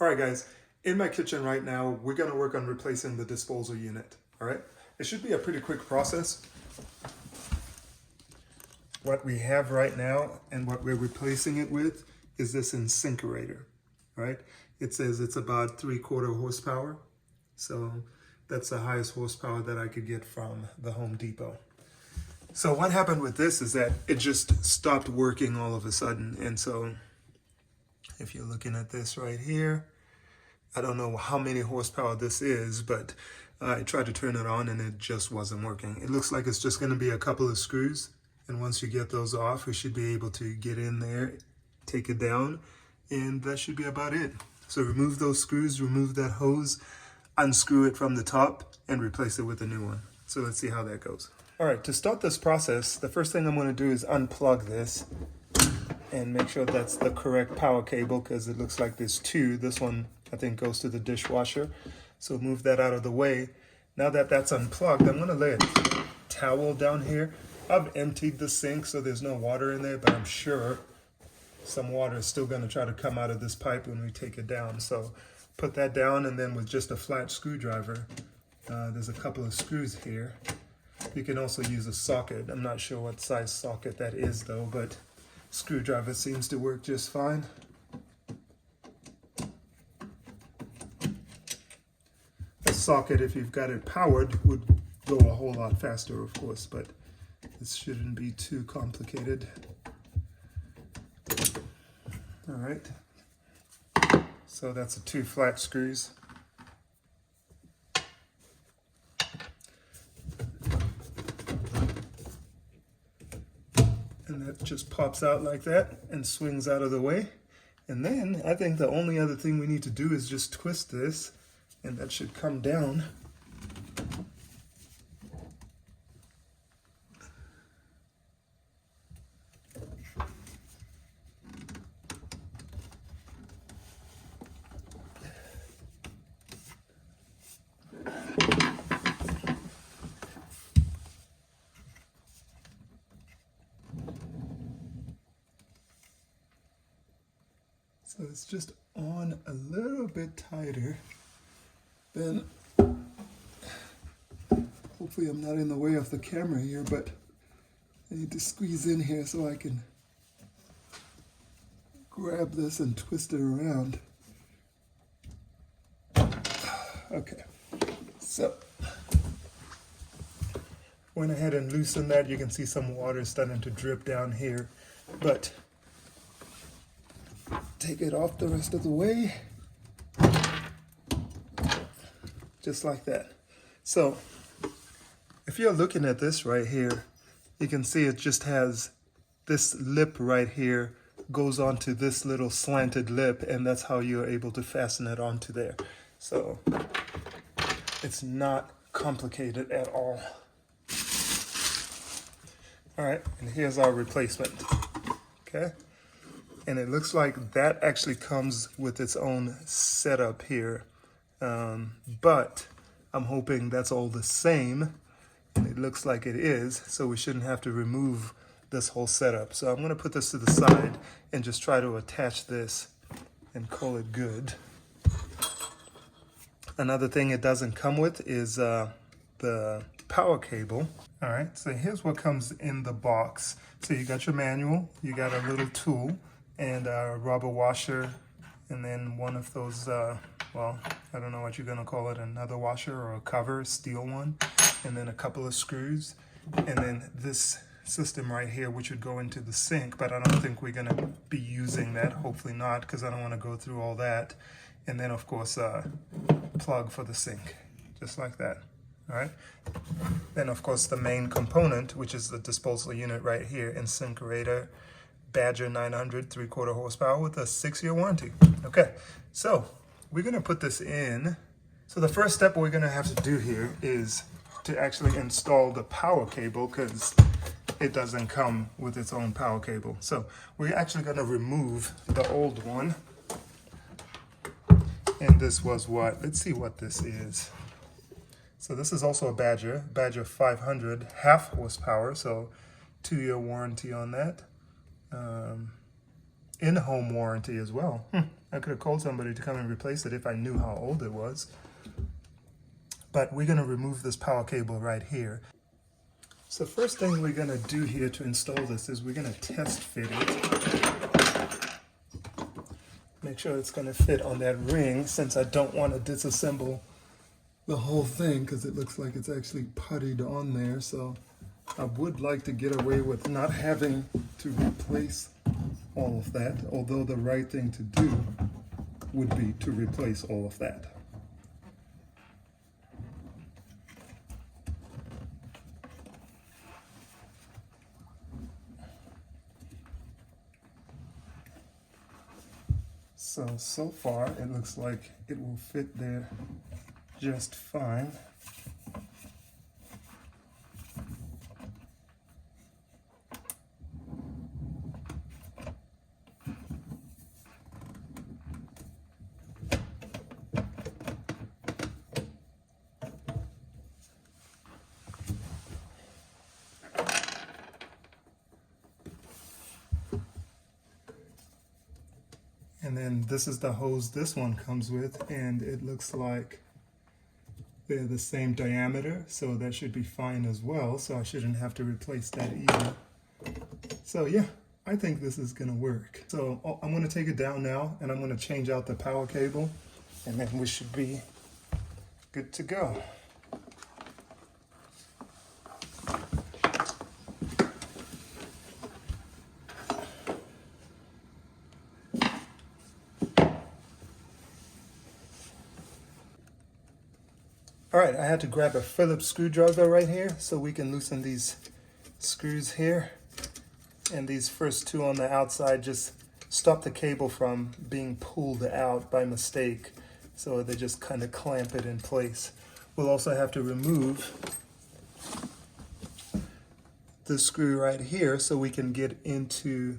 All right, guys, in my kitchen right now, we're gonna work on replacing the disposal unit, all right? It should be a pretty quick process. What we have right now and what we're replacing it with is this Insinkerator, right? It says it's about 3/4 horsepower. So that's the highest horsepower that I could get from the Home Depot. So what happened with this is that it just stopped working all of a sudden. And so if you're looking at this right here, I don't know how many horsepower this is, but I tried to turn it on and it just wasn't working. It looks like it's just going to be a couple of screws. And once you get those off, we should be able to get in there, take it down, and that should be about it. So remove those screws, remove that hose, unscrew it from the top, and replace it with a new one. So let's see how that goes. All right, to start this process, the first thing I'm going to do is unplug this and make sure that's the correct power cable, because it looks like there's two. This one, I think, goes to the dishwasher. So move that out of the way. Now that that's unplugged, I'm going to lay a towel down here. I've emptied the sink, so there's no water in there, but I'm sure some water is still going to try to come out of this pipe when we take it down. So put that down, and then with just a flat screwdriver, there's a couple of screws here. You can also use a socket. I'm not sure what size socket that is though, but screwdriver seems to work just fine. A socket, if you've got it powered, would go a whole lot faster, of course, but this shouldn't be too complicated. All right, so that's the two flat screws. And that just pops out like that and swings out of the way. And then I think the only other thing we need to do is just twist this, and that should come down. So it's just on a little bit tighter. Then, hopefully I'm not in the way of the camera here, but I need to squeeze in here so I can grab this and twist it around. Okay, so went ahead and loosened that. You can see some water starting to drip down here, but take it off the rest of the way, just like that. So if you're looking at this right here, you can see it just has this lip right here goes onto this little slanted lip, and that's how you're able to fasten it onto there. So it's not complicated at all. All right, and here's our replacement. Okay. And it looks like that actually comes with its own setup here. But I'm hoping that's all the same. And it looks like it is, so we shouldn't have to remove this whole setup. So I'm going to put this to the side and just try to attach this and call it good. Another thing it doesn't come with is the power cable. All right, so here's what comes in the box. So you got your manual, you got a little tool, and a rubber washer, and then one of those, well, I don't know what you're gonna call it, another washer or a cover, steel one, and then a couple of screws, and then this system right here, which would go into the sink, but I don't think we're gonna be using that, hopefully not, because I don't wanna go through all that. And then of course, plug for the sink, just like that, all right? Then of course the main component, which is the disposal unit right here, Insinkerator, Badger 900 3/4 horsepower with a 6-year warranty. Okay, so we're gonna put this in. So the first step we're gonna have to do here is to actually install the power cable, because it doesn't come with its own power cable. So we're actually gonna remove the old one. And this was what, let's see what this is. So this is also a Badger 500, half horsepower, so 2-year warranty on that. In-home warranty as well. I could have called somebody to come and replace it if I knew how old it was. But we're gonna remove this power cable right here. So first thing we're gonna do here to install this is we're gonna test fit it. Make sure it's gonna fit on that ring, since I don't want to disassemble the whole thing because it looks like it's actually puttied on there. So I would like to get away with not having to replace all of that, although the right thing to do would be to replace all of that. So far it looks like it will fit there just fine. And then this is the hose this one comes with, and it looks like they're the same diameter, so that should be fine as well, so I shouldn't have to replace that either. So yeah, I think this is gonna work. So I'm gonna take it down now, and I'm gonna change out the power cable, and then we should be good to go. All right, I had to grab a Phillips screwdriver right here so we can loosen these screws here. And these first two on the outside just stop the cable from being pulled out by mistake. So they just kind of clamp it in place. We'll also have to remove the screw right here so we can get into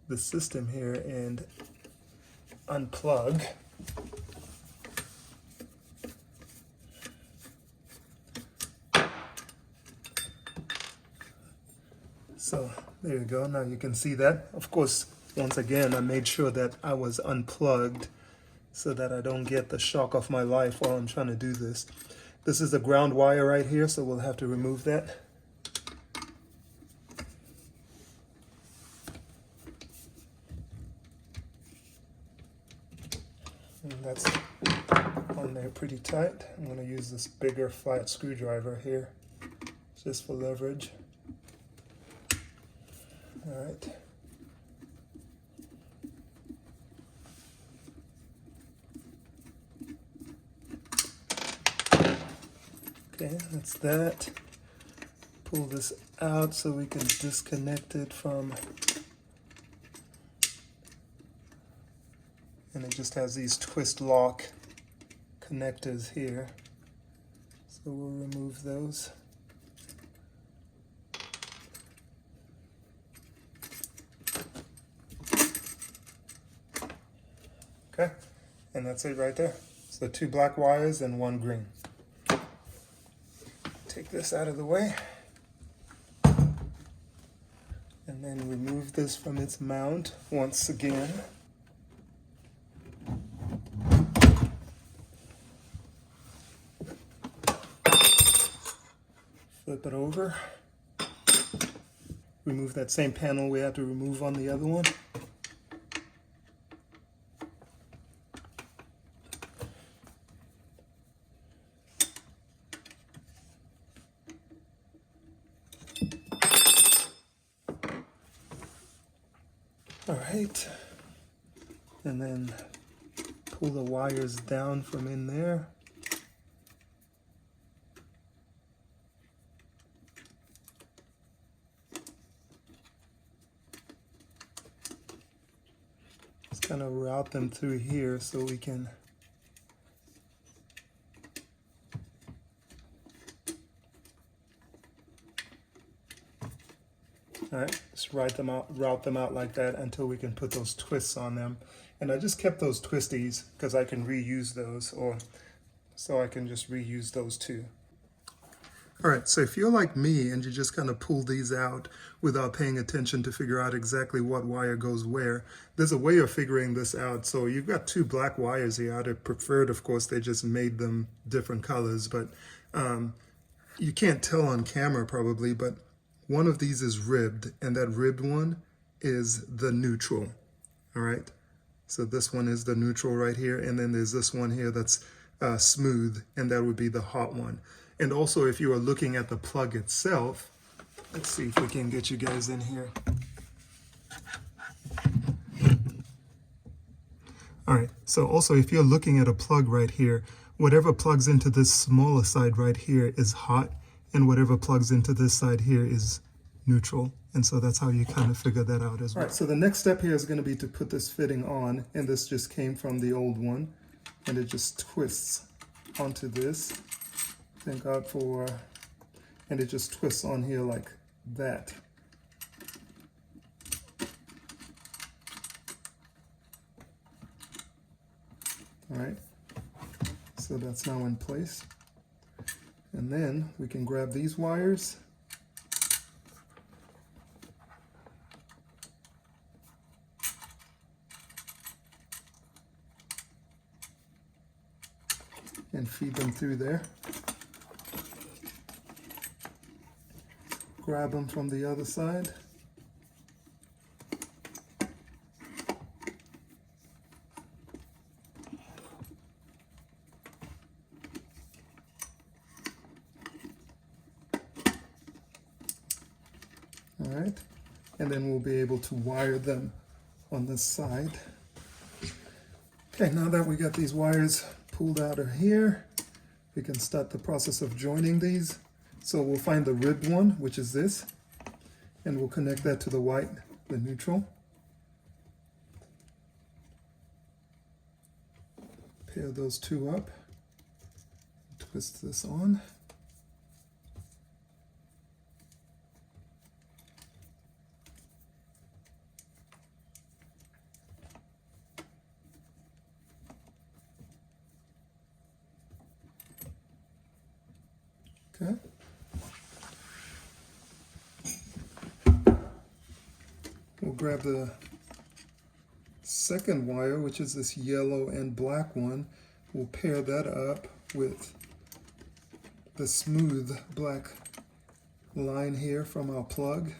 the system here and unplug. So there you go, now you can see that. Of course, once again, I made sure that I was unplugged so that I don't get the shock of my life while I'm trying to do this. This is the ground wire right here, so we'll have to remove that. And that's on there pretty tight. I'm going to use this bigger flat screwdriver here just for leverage. All right. Okay, that's that. Pull this out so we can disconnect it from, and it just has these twist lock connectors here. So we'll remove those. Okay, and that's it right there. So 2 black wires and 1 green. Take this out of the way. And then remove this from its mount once again. Flip it over. Remove that same panel we had to remove on the other one. All right, and then pull the wires down from in there. Just kind of route them through here so we can all right, just route them out like that until we can put those twists on them. And I just kept those twisties because I can reuse those, or so I can just reuse those too. All right, so if you're like me and you just kind of pull these out without paying attention to figure out exactly what wire goes where, there's a way of figuring this out. So you've got two black wires here. I'd have preferred, of course, they just made them different colors, but you can't tell on camera probably, but one of these is ribbed, and that ribbed one is the neutral, all right? So this one is the neutral right here, and then there's this one here that's smooth, and that would be the hot one. And also, if you are looking at the plug itself, let's see if we can get you guys in here. All right, so also if you're looking at a plug right here, whatever plugs into this smaller side right here is hot, and whatever plugs into this side here is neutral. And so that's how you kind of figure that out as well. All right, so the next step here is going to be to put this fitting on, and this just came from the old one, and it just twists onto this. Thank God for, and it just twists on here like that. All right, so that's now in place. And then we can grab these wires and feed them through there. Grab them from the other side. All right, and then we'll be able to wire them on this side. Okay, now that we got these wires pulled out of here, we can start the process of joining these. So we'll find the ribbed one, which is this, and we'll connect that to the white, the neutral. Pair those two up, twist this on. Okay. We'll grab the second wire, which is this yellow and black one. We'll pair that up with the smooth black line here from our plug.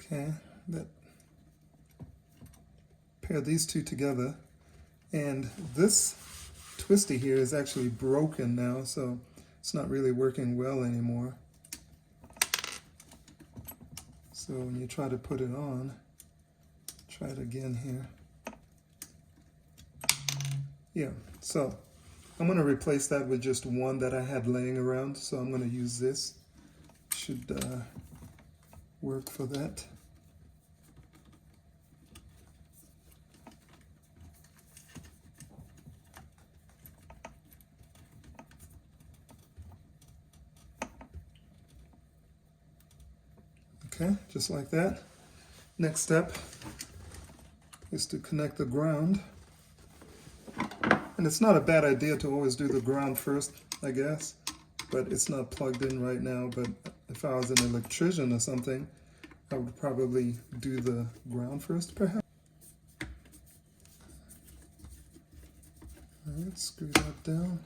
Okay, pair these two together, and this twisty here is actually broken now, so it's not really working well anymore. So when you try to put it on, try it again here. Yeah, so I'm going to replace that with just one that I had laying around, so I'm going to use this. Should work for that. Okay, just like that. Next step is to connect the ground. And it's not a bad idea to always do the ground first, I guess, but it's not plugged in right now. But if I was an electrician or something, I would probably do the ground first, perhaps. All right, screw that down.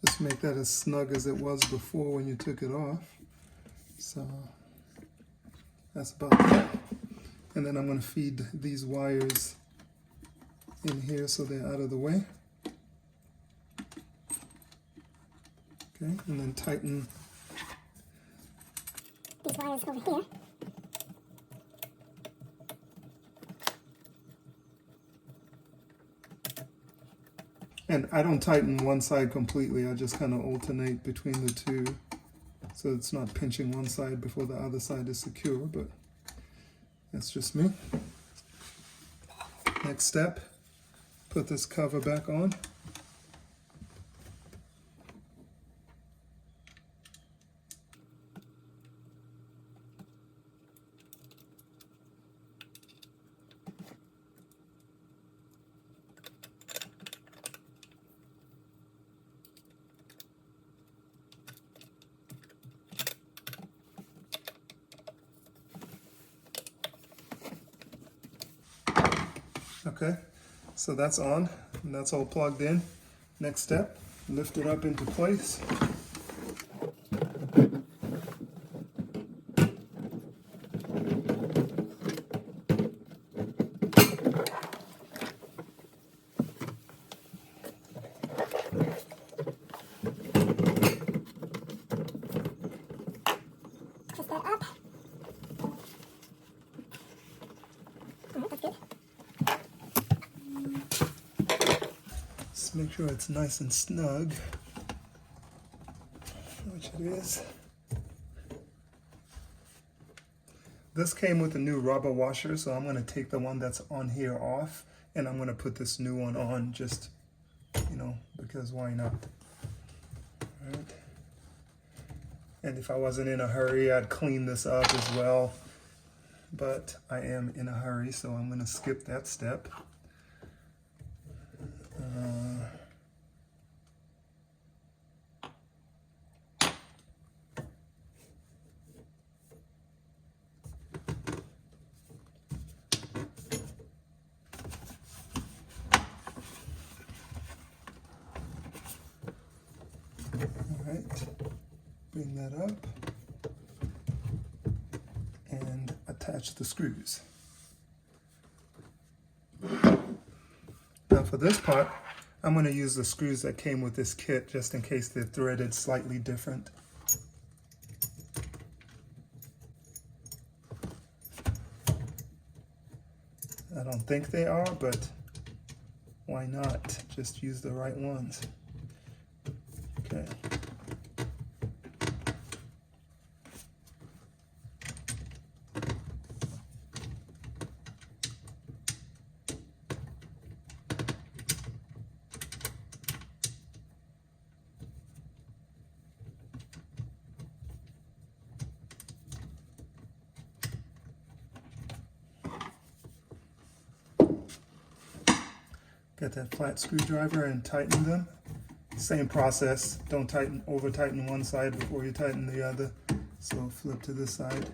Just make that as snug as it was before when you took it off. So that's about that. And then I'm going to feed these wires in here so they're out of the way. Okay, and then tighten these wires over here. And I don't tighten one side completely, I just kind of alternate between the two. so it's not pinching one side before the other side is secure, but that's just me. Next step, put this cover back on. Okay, so that's on, and that's all plugged in. Next step, lift it up into place. Twist that up. That's good. Just make sure it's nice and snug, which it is. This came with a new rubber washer, so I'm going to take the one that's on here off, and I'm going to put this new one on, just, you know, because why not? All right. And if I wasn't in a hurry, I'd clean this up as well, but I am in a hurry, so I'm going to skip that step. Alright, bring that up and attach the screws. Now for this part, I'm going to use the screws that came with this kit just in case they're threaded slightly different. I don't think they are, but why not? Just use the right ones. Okay. Get that flat screwdriver and tighten them. Same process. Don't over tighten one side before you tighten the other. So flip to this side.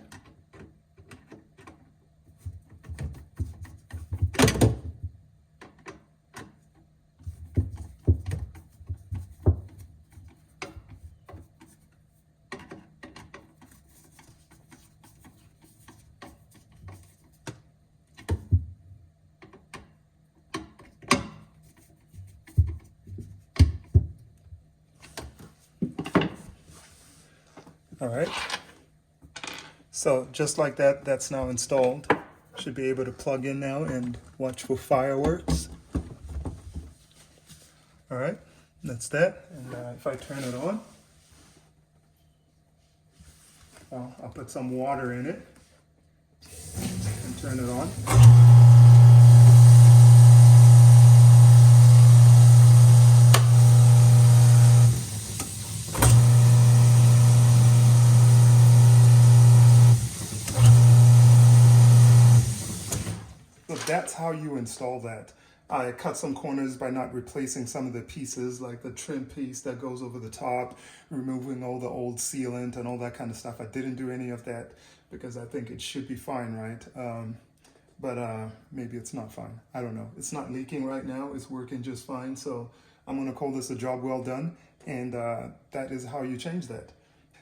All right, so just like that, that's now installed. Should be able to plug in now and watch for fireworks. All right, that's that. And if I turn it on, well, I'll put some water in it and turn it on. That's how you install that. I cut some corners by not replacing some of the pieces, like the trim piece that goes over the top, removing all the old sealant and all that kind of stuff. I didn't do any of that because I think it should be fine, right? But maybe it's not fine. I don't know. It's not leaking right now. It's working just fine. So I'm going to call this a job well done. And that is how you change that.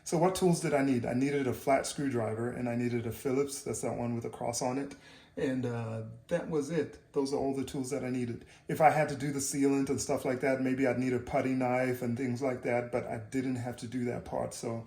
So what tools did I need? I needed a flat screwdriver and I needed a Phillips. That's that one with a cross on it. And that was it. Those are all the tools that I needed. If I had to do the sealant and stuff like that, maybe I'd need a putty knife and things like that, but I didn't have to do that part. So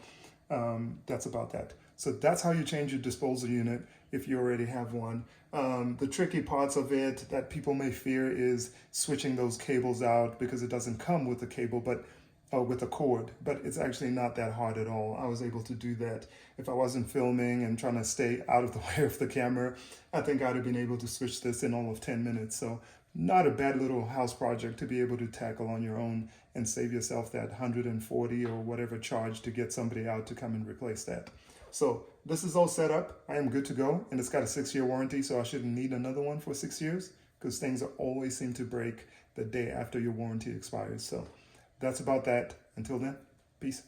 that's about that. So that's how you change your disposal unit if you already have one. The tricky parts of it that people may fear is switching those cables out because it doesn't come with the cable, but with a cord, but it's actually not that hard at all. I was able to do that. If I wasn't filming and trying to stay out of the way of the camera, I think I'd have been able to switch this in all of 10 minutes. So not a bad little house project to be able to tackle on your own and save yourself that 140 or whatever charge to get somebody out to come and replace that. So this is all set up. I am good to go, and it's got a 6-year warranty, so I shouldn't need another one for 6 years because things always seem to break the day after your warranty expires. So that's about that. Until then, peace.